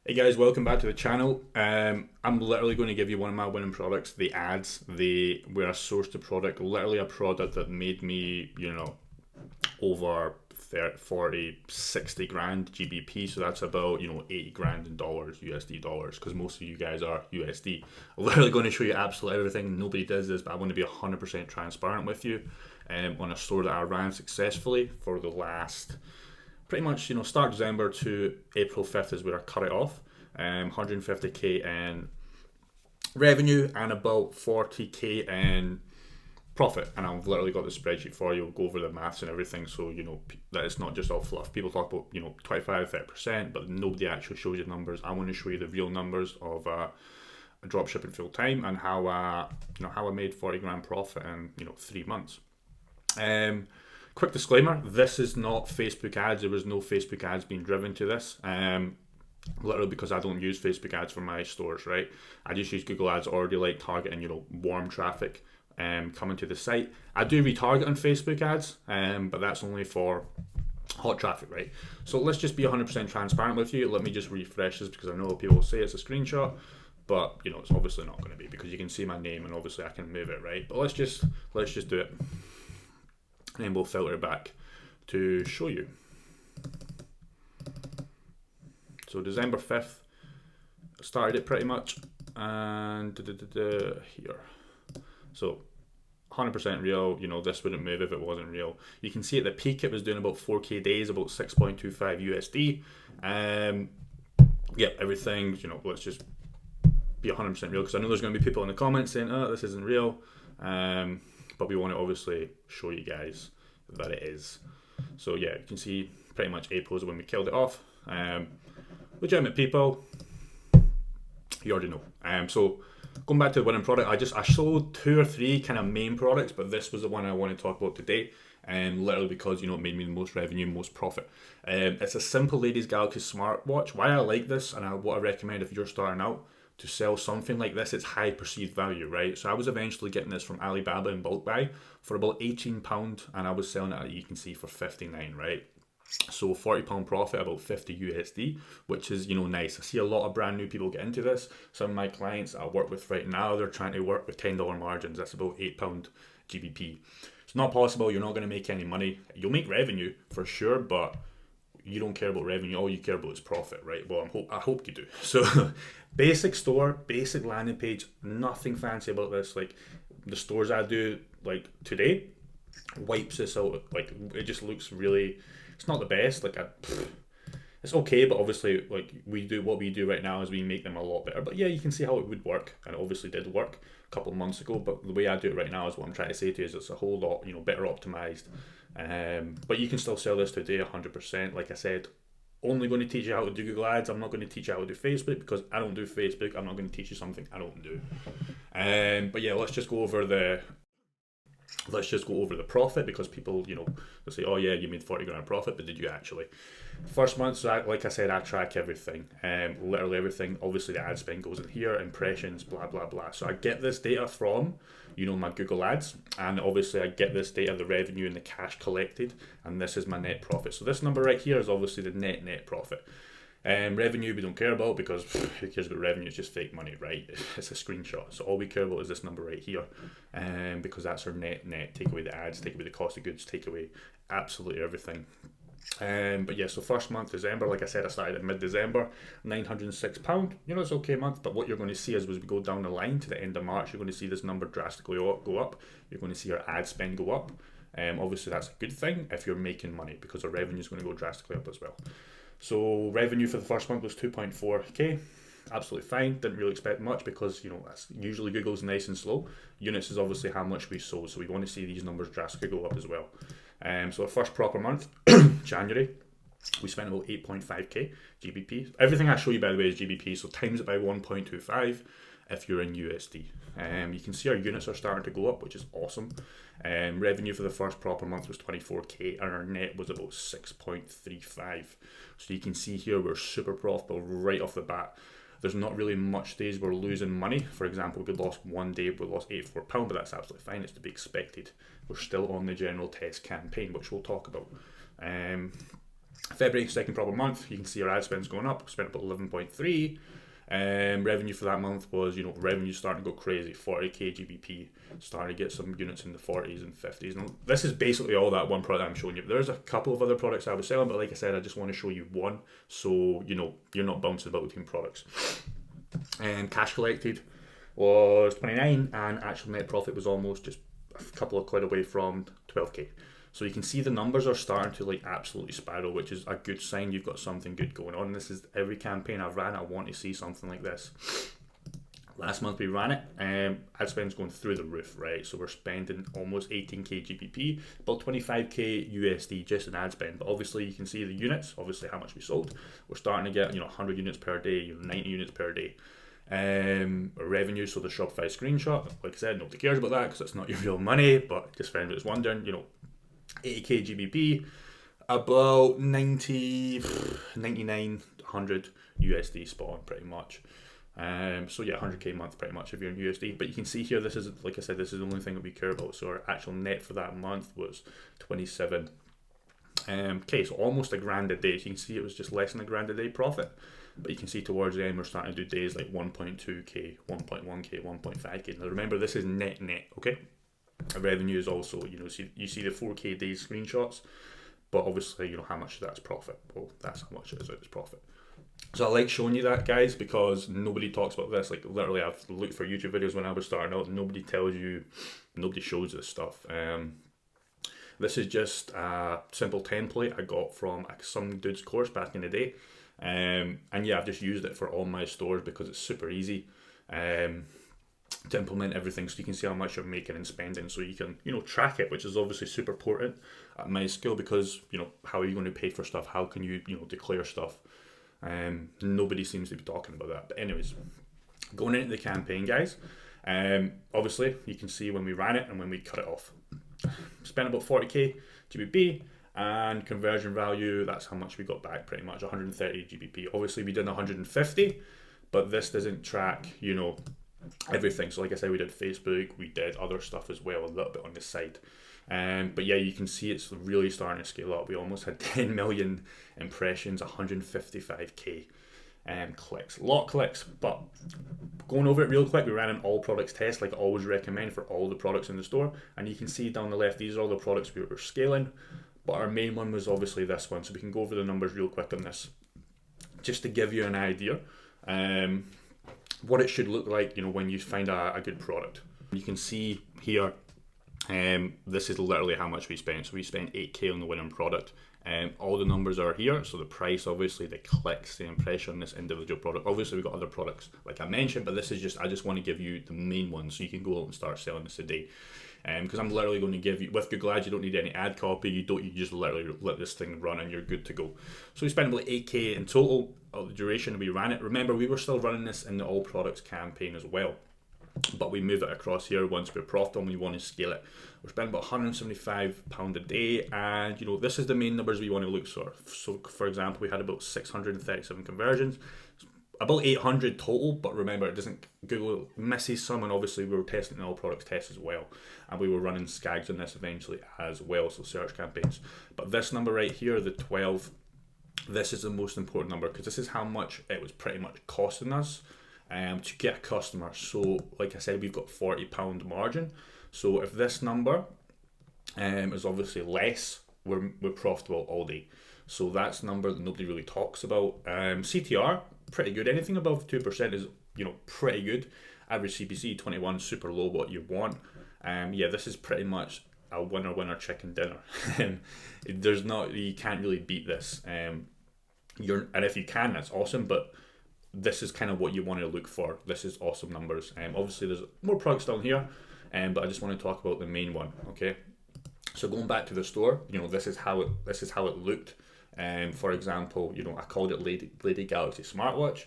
Hey guys, welcome back to the channel. I'm literally going to give you one of my winning products, the ads. Where I sourced the product, literally a product that made me, over 30, 40, 60 grand GBP. So that's about, 80 grand in dollars, USD dollars, because most of you guys are USD. I'm literally going to show you absolutely everything. Nobody does this, but I want to be 100% transparent with you on a store that I ran successfully for the last pretty much, start December to April 5th is where I cut it off. 150k in revenue and about 40k in profit. And I've literally got the spreadsheet for you. We'll go over the maths and everything. So, that it's not just all fluff. People talk about, 25, 30%, but nobody actually shows you numbers. I want to show you the real numbers of drop shipping full time and how I made 40 grand profit in, 3 months. Quick disclaimer, this is not Facebook ads. There was no Facebook ads being driven to this. Literally because I don't use Facebook ads for my stores, right? I just use Google ads already like targeting, warm traffic coming to the site. I do retarget on Facebook ads, but that's only for hot traffic, right? So let's just be 100% transparent with you. Let me just refresh this because I know people will say it's a screenshot, but it's obviously not going to be because you can see my name and obviously I can move it, right? But let's just do it. And then we'll filter it back to show you. So December 5th, started it pretty much, and here. So 100% real, this wouldn't move if it wasn't real. You can see at the peak it was doing about 4k days, about 6.25 USD. Everything, let's just be 100% real because I know there's going to be people in the comments saying, oh, this isn't real. But we want to obviously show you guys that it is. So yeah, you can see pretty much April is when we killed it off. Legitimate people, you already know. So going back to the winning product, I sold 2 or 3 kind of main products, but this was the one I want to talk about today. Literally because it made me the most revenue, most profit. It's a simple ladies Galaxy smartwatch. Why I like this and what I recommend if you're starting out to sell something like this, it's high perceived value, right? So I was eventually getting this from Alibaba in bulk buy for about £18, and I was selling it, you can see, for 59, right? So £40 profit, about 50 USD, which is, nice. I see a lot of brand new people get into this. Some of my clients I work with right now, they're trying to work with $10 margins. That's about £8 GBP. It's not possible. You're not going to make any money. You'll make revenue for sure, but you don't care about revenue. All you care about is profit, right? Well, I hope you do. So basic store, basic landing page, nothing fancy about this. Like the stores I do like today wipes this out. Like it just looks really, it's not the best. It's okay, but obviously like what we do right now is we make them a lot better. But yeah, you can see how it would work, and it obviously did work a couple of months ago. But the way I do it right now is what I'm trying to say to you is it's a whole lot better optimized. But you can still sell this today 100%. Like I said, only going to teach you how to do Google ads. I'm not going to teach you how to do Facebook because I don't do Facebook. I'm not going to teach you something I don't do. But yeah, let's just go over the profit because people, they'll say, oh yeah, you made 40 grand profit, but did you actually? First month, so like I said, I track everything, literally everything. Obviously the ad spend goes in here, impressions, blah, blah, blah. So I get this data from, my Google ads, and obviously I get this data, the revenue and the cash collected, and this is my net profit. So this number right here is obviously the net profit. Revenue we don't care about because who cares about revenue? It's just fake money, right? It's a screenshot. So all we care about is this number right here, because that's our net. Take away the ads, take away the cost of goods, take away absolutely everything. But yeah, so first month December, like I said, I started in mid-December, £906. It's okay month, but what you're going to see is as we go down the line to the end of March, you're going to see this number drastically go up. You're going to see our ad spend go up. Obviously that's a good thing if you're making money because our revenue is going to go drastically up as well. So revenue for the first month was 2.4k. Absolutely fine. Didn't really expect much because that's usually Google's nice and slow. Units is obviously how much we sold, so we want to see these numbers drastically go up as well. So the first proper month, January, we spent about 8.5k GBP. Everything I show you, by the way, is GBP, so times it by 1.25 if you're in USD. You can see our units are starting to go up, which is awesome. Revenue for the first proper month was 24k, and our net was about 6.35. So you can see here we're super profitable right off the bat. There's not really much days we're losing money. For example, we lost one day, we lost £84, but that's absolutely fine. It's to be expected. We're still on the general test campaign, which we'll talk about. February, second proper month, you can see our ad spend's going up. We spent about 11.3. Revenue for that month was, revenue starting to go crazy, 40k GBP, starting to get some units in the 40s and 50s. And this is basically all that one product I'm showing you. There's a couple of other products I was selling, but like I said, I just want to show you one, so you're not bouncing about between products. And cash collected was 29, and actual net profit was almost just a couple of quid away from 12k. So you can see the numbers are starting to absolutely spiral, which is a good sign you've got something good going on. This is every campaign I've ran, I want to see something like this. Last month we ran it, ad spend's going through the roof, right? So we're spending almost 18k GBP, about 25k USD just in ad spend. But obviously you can see the units, obviously how much we sold. We're starting to get 100 units per day, 90 units per day. Revenue, so the Shopify screenshot, like I said, nobody cares about that because it's not your real money, but just for anyone that's wondering, 80k GBP, about 9900 USD spot on pretty much. So yeah, 100k a month pretty much if you're in USD. But you can see here, this is, like I said, this is the only thing that we care about. So our actual net for that month was 27. Okay, so almost $1,000 a day. So you can see it was just less than $1,000 a day profit. But you can see towards the end we're starting to do days like 1.2k, 1.1k, 1.5k. Now remember, this is net, okay? Revenue is also, you see the 4k days screenshots, but obviously, how much of that's profit. Well, that's how much it is out as profit. So I like showing you that, guys, because nobody talks about this. Like literally, I've looked for YouTube videos when I was starting out, and nobody shows this stuff. This is just a simple template I got from some dude's course back in the day. And yeah, I've just used it for all my stores because it's super easy to implement everything, so you can see how much you're making and spending, so you can track it, which is obviously super important at my skill, because how are you going to pay for stuff? How can you declare stuff? Nobody seems to be talking about that. But anyways, going into the campaign, guys, obviously you can see when we ran it and when we cut it off. Spent about 40k GBP, and conversion value, that's how much we got back, pretty much 130 GBP. Obviously we did 150, but this doesn't track everything. So like I said, we did Facebook, we did other stuff as well, a little bit on the side. But yeah, you can see it's really starting to scale up. We almost had 10 million impressions, 155k clicks. A lot of clicks, but going over it real quick, we ran an all products test like I always recommend for all the products in the store. And you can see down the left, these are all the products we were scaling, but our main one was obviously this one. So we can go over the numbers real quick on this, just to give you an idea what it should look like, when you find a good product. You can see here, this is literally how much we spent. So we spent 8k on the winning product. All the numbers are here. So the price, obviously, the clicks, the impression on this individual product. Obviously, we've got other products like I mentioned, but this is I just want to give you the main ones so you can go out and start selling this today. Because I'm literally going to give you, with Google Ads, you don't need any ad copy. You just literally let this thing run and you're good to go. So we spent about 8k in total of the duration we ran it. Remember, we were still running this in the all products campaign as well, but we move it across here once we're profitable and we want to scale it. We're spending about £175 a day, and this is the main numbers we want to look for. So for example, we had about 637 conversions, about 800 total, but remember, it doesn't, Google misses some, and obviously we were testing the all products test as well, and we were running skags on this eventually as well, so search campaigns. But this number right here, the 12, this is the most important number, because this is how much it was pretty much costing us to get a customer. So like I said, we've got £40 margin. So if this number is obviously less, we're profitable all day. So that's a number that nobody really talks about. CTR, pretty good. Anything above 2% is pretty good. Average CPC 21, super low, what you want. Yeah, this is pretty much a winner chicken dinner. You can't really beat this. And if you can, that's awesome, but this is kind of what you want to look for. This is awesome numbers. Obviously there's more products down here, but I just want to talk about the main one. Okay, so going back to the store, this is how it looked. For example, I called it Lady Galaxy smartwatch.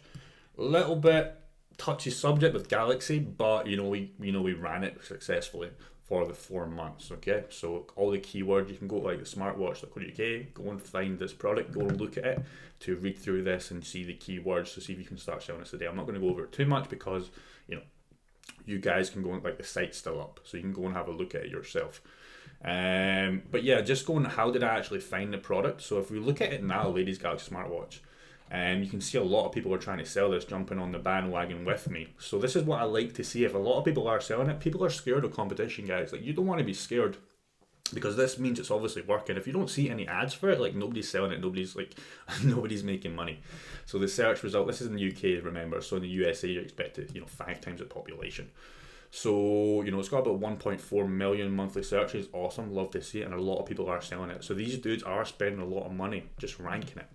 A little bit touchy subject with Galaxy, but we ran it successfully for the 4 months. Okay, so all the keywords, you can go to like the smartwatch.co.uk, go and find this product, go and look at it to read through this and see the keywords to see if you can start selling this today. I'm not going to go over it too much because you guys can go and, like, the site's still up, so you can go and have a look at it yourself. But yeah, just going, how did I actually find the product? So if we look at it now, Ladies Galaxy smartwatch, you can see a lot of people are trying to sell this, jumping on the bandwagon with me. So this is what I like to see. If a lot of people are selling it, people are scared of competition, guys. Like, you don't want to be scared, because this means it's obviously working. If you don't see any ads for it, like, nobody's selling it, nobody's making money. So the search result, this is in the UK, remember, so in the USA you're expected, 5 times the population. So, it's got about 1.4 million monthly searches. Awesome, love to see it, and a lot of people are selling it. So these dudes are spending a lot of money just ranking it.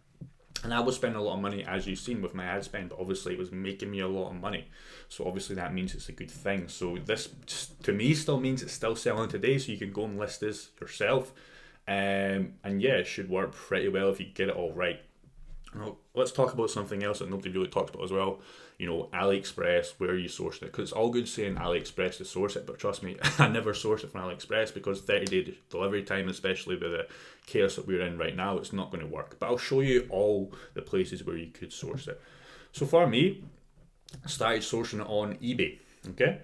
And I was spending a lot of money, as you've seen, with my ad spend, but obviously it was making me a lot of money. So obviously that means it's a good thing. So this, to me, still means it's still selling today, so you can go and list this yourself. And yeah, it should work pretty well if you get it all right. Now, let's talk about something else that nobody really talks about as well. AliExpress, where you source it. Because it's all good saying AliExpress to source it, but trust me, I never source it from AliExpress, because 30-day delivery time, especially with the chaos that we're in right now, it's not going to work. But I'll show you all the places where you could source it. So for me, I started sourcing it on eBay. Okay.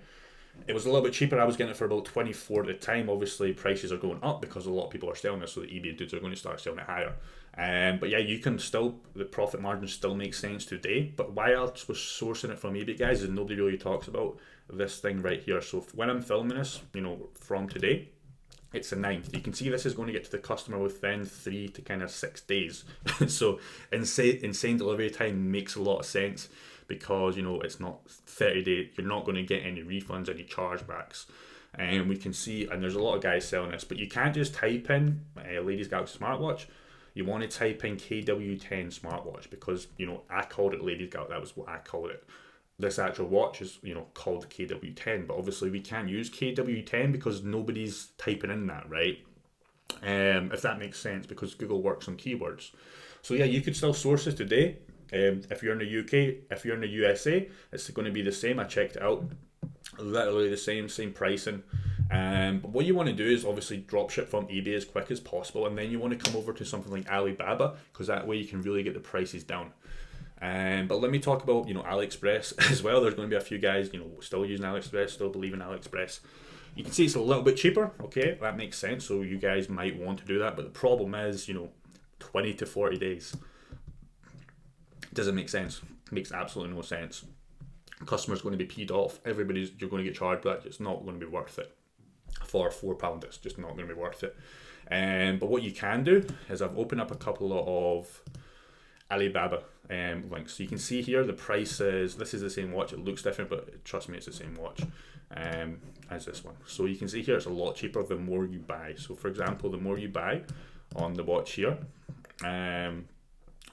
It was a little bit cheaper. I was getting it for about 24 at the time. Obviously, prices are going up because a lot of people are selling this, so the eBay dudes are going to start selling it higher. But yeah, you can still, the profit margin still makes sense today. But why I was sourcing it from eBay, guys, is nobody really talks about this thing right here. So when I'm filming this, from today, it's the 9th. You can see this is going to get to the customer within 3 to kind of 6 days. So insane delivery time makes a lot of sense, because it's not 30 days. You're not going to get any refunds, any chargebacks. And we can see, and there's a lot of guys selling this, but you can't just type in Ladies Galaxy smartwatch. You want to type in KW10 smartwatch, because I called it Ladies Galaxy. That was what I called it. This actual watch is called KW10, but obviously we can't use KW10 because nobody's typing in that, right? If that makes sense, because Google works on keywords. So yeah, you could still source this today. If you're in the UK, if you're in the USA, it's going to be the same. I checked it out, literally the same pricing. But what you want to do is obviously drop ship from eBay as quick as possible, and then you want to come over to something like Alibaba, because that way you can really get the prices down. But let me talk about AliExpress as well. There's going to be a few guys still using AliExpress, still believe in AliExpress. You can see it's a little bit cheaper. Okay, that makes sense. So you guys might want to do that, but the problem is 20 to 40 days. Doesn't make sense. Makes absolutely no sense. Customer's going to be peed off. You're going to get charged, but it's not going to be worth it. For £4, it's just not going to be worth it. But what you can do is, I've opened up a couple of Alibaba links. So you can see here the prices. This is the same watch. It looks different, but trust me, it's the same watch as this one. So you can see here it's a lot cheaper the more you buy. So for example, the more you buy on the watch here,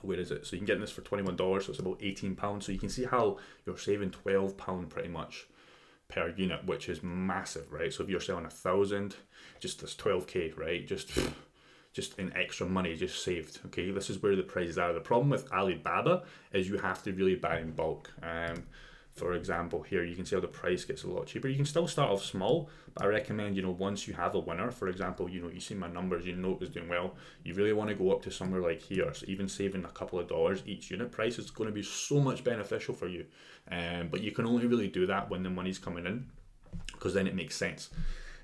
where is it? So you can get this for $21, so it's about £18. So you can see how you're saving £12 pretty much per unit, which is massive, right? So if you're selling 1,000, just this 12k, right? Just in extra money just saved. Okay, this is where the prices are. The problem with Alibaba is you have to really buy in bulk. For example, here you can see how the price gets a lot cheaper. You can still start off small, but I recommend, once you have a winner, for example, you see my numbers, it was doing well. You really want to go up to somewhere like here. So even saving a couple of dollars each unit price is going to be so much beneficial for you. But you can only really do that when the money's coming in, because then it makes sense.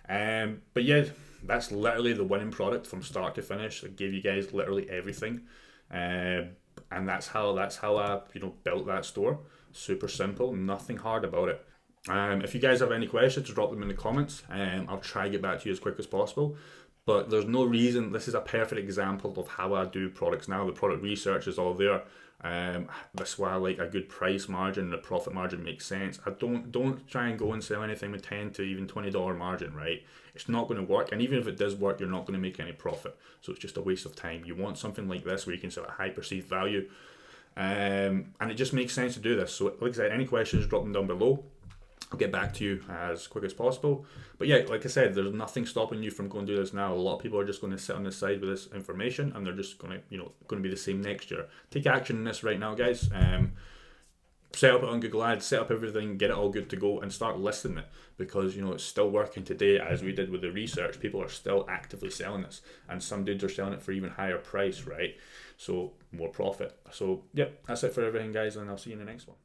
But yeah, that's literally the winning product from start to finish. I gave you guys literally everything. And that's how I built that store. Super simple, nothing hard about it. If you guys have any questions, drop them in the comments. I'll try to get back to you as quick as possible. But there's no reason. This is a perfect example of how I do products now. The product research is all there. That's why I like a good price margin. The profit margin makes sense. I don't try and go and sell anything with $10 to even $20 margin, right? It's not going to work, and even if it does work, you're not going to make any profit. So it's just a waste of time. You want something like this where you can sell at high perceived value, and it just makes sense to do this. So like I said, any questions, drop them down below. I'll get back to you as quick as possible. But yeah, like I said, there's nothing stopping you from going to do this now. A lot of people are just going to sit on the side with this information, and they're just going to be the same next year. Take action in this right now, guys. Set up it on Google Ads, set up everything, get it all good to go, and start listing it, because it's still working today, as we did with the research. People are still actively selling this, and some dudes are selling it for even higher price, right? So more profit. So yep, that's it for everything, guys, and I'll see you in the next one.